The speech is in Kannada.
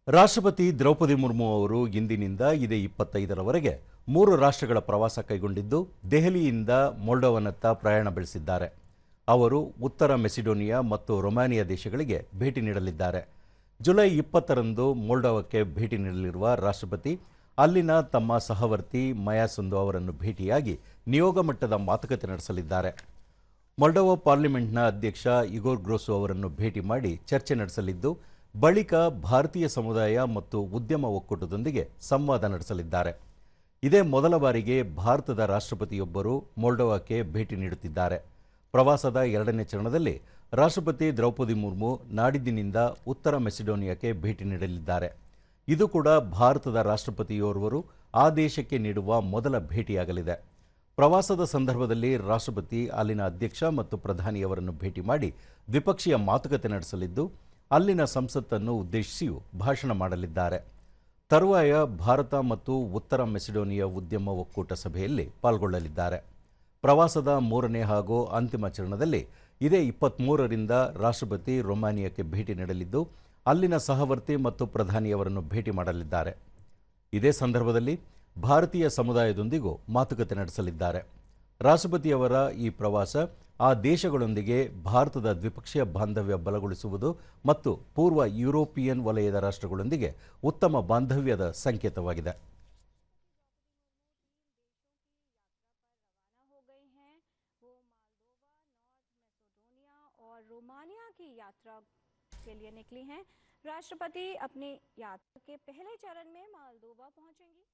ರಾಷ್ಟ್ರಪತಿ ದ್ರೌಪದಿ ಮುರ್ಮು ಅವರು ಇಂದಿನಿಂದ ಇದೇ 25ರವರೆಗೆ 3 ರಾಷ್ಟ್ರಗಳ ಪ್ರವಾಸ ಕೈಗೊಂಡಿದ್ದು ದೆಹಲಿಯಿಂದ ಮೊಲ್ಡೋವನತ್ತ ಪ್ರಯಾಣ ಬೆಳೆಸಿದ್ದಾರೆ. ಅವರು ಉತ್ತರ ಮೆಸಿಡೋನಿಯಾ ಮತ್ತು ರೊಮಾನಿಯಾ ದೇಶಗಳಿಗೆ ಭೇಟಿ ನೀಡಲಿದ್ದಾರೆ. ಜುಲೈ 20ರಂದು ಮೊಲ್ಡೋವಕ್ಕೆ ಭೇಟಿ ನೀಡಲಿರುವ ರಾಷ್ಟ್ರಪತಿ ಅಲ್ಲಿನ ತಮ್ಮ ಸಹವರ್ತಿ ಮಯಾ ಸಂದು ಅವರನ್ನು ಭೇಟಿಯಾಗಿ ನಿಯೋಗ ಮಟ್ಟದ ಮಾತುಕತೆ ನಡೆಸಲಿದ್ದಾರೆ. ಮೊಲ್ಡೋವಾ ಪಾರ್ಲಿಮೆಂಟ್ನ ಅಧ್ಯಕ್ಷ ಇಗೋರ್ ಗ್ರೋಸು ಅವರನ್ನು ಭೇಟಿ ಮಾಡಿ ಚರ್ಚೆ ನಡೆಸಲಿದ್ದು, ಬಳಿಕ ಭಾರತೀಯ ಸಮುದಾಯ ಮತ್ತು ಉದ್ಯಮ ಒಕ್ಕೂಟದೊಂದಿಗೆ ಸಂವಾದ ನಡೆಸಲಿದ್ದಾರೆ. ಇದೇ ಮೊದಲ ಬಾರಿಗೆ ಭಾರತದ ರಾಷ್ಟ್ರಪತಿಯೊಬ್ಬರು ಮೊಲ್ಡೋವಾಕ್ಕೆ ಭೇಟಿ ನೀಡುತ್ತಿದ್ದಾರೆ. ಪ್ರವಾಸದ 2ನೇ ಚರಣದಲ್ಲಿ ರಾಷ್ಟ್ರಪತಿ ದ್ರೌಪದಿ ಮುರ್ಮು ನಾಡಿದ್ದಿನಿಂದ ಉತ್ತರ ಮೆಸಿಡೋನಿಯಾಕ್ಕೆ ಭೇಟಿ ನೀಡಲಿದ್ದಾರೆ. ಇದು ಕೂಡ ಭಾರತದ ರಾಷ್ಟ್ರಪತಿಯೋರ್ವರು ಆ ದೇಶಕ್ಕೆ ನೀಡುವ ಮೊದಲ ಭೇಟಿಯಾಗಲಿದೆ. ಪ್ರವಾಸದ ಸಂದರ್ಭದಲ್ಲಿ ರಾಷ್ಟ್ರಪತಿ ಅಲ್ಲಿನ ಅಧ್ಯಕ್ಷ ಮತ್ತು ಪ್ರಧಾನಿಯವರನ್ನು ಭೇಟಿ ಮಾಡಿ ದ್ವಿಪಕ್ಷೀಯ ಮಾತುಕತೆ ನಡೆಸಲಿದ್ದು, ಅಲ್ಲಿನ ಸಂಸತ್ತನ್ನು ಉದ್ದೇಶಿಸಿಯೂ ಭಾಷಣ ಮಾಡಲಿದ್ದಾರೆ. ತರುವಾಯ ಭಾರತ ಮತ್ತು ಉತ್ತರ ಮೆಸಿಡೋನಿಯಾ ಉದ್ಯಮ ಒಕ್ಕೂಟ ಸಭೆಯಲ್ಲಿ ಪಾಲ್ಗೊಳ್ಳಲಿದ್ದಾರೆ. ಪ್ರವಾಸದ 3ನೇ ಹಾಗೂ ಅಂತಿಮ ಚರಣದಲ್ಲಿ ಇದೇ 23ರಿಂದ ರಾಷ್ಟ್ರಪತಿ ರೊಮಾನಿಯಾಕ್ಕೆ ಭೇಟಿ ನೀಡಲಿದ್ದು, ಅಲ್ಲಿನ ಸಹವರ್ತಿ ಮತ್ತು ಪ್ರಧಾನಿಯವರನ್ನು ಭೇಟಿ ಮಾಡಲಿದ್ದಾರೆ. ಇದೇ ಸಂದರ್ಭದಲ್ಲಿ ಭಾರತೀಯ ಸಮುದಾಯದೊಂದಿಗೂ ಮಾತುಕತೆ ನಡೆಸಲಿದ್ದಾರೆ. ರಾಷ್ಟ್ರಪತಿಯವರ ಈ ಪ್ರವಾಸ ಆ ದೇಶಗಳೊಂದಿಗೆ ಭಾರತದ ದ್ವಿಪಕ್ಷೀಯ ಬಾಂಧವ್ಯ ಬಲಗೊಳಿಸುವುದು ಮತ್ತು ಪೂರ್ವ ಯುರೋಪಿಯನ್ ವಲಯದ ರಾಷ್ಟ್ರಗಳೊಂದಿಗೆ ಉತ್ತಮ ಬಾಂಧವ್ಯದ ಸಂಕೇತವಾಗಿದೆ. और रोमानिया की यात्रा के लिए निकली हैं। राष्ट्रपति अपनी यात्रा के पहले चरण में मोल्दोवा पहुंचेंगी।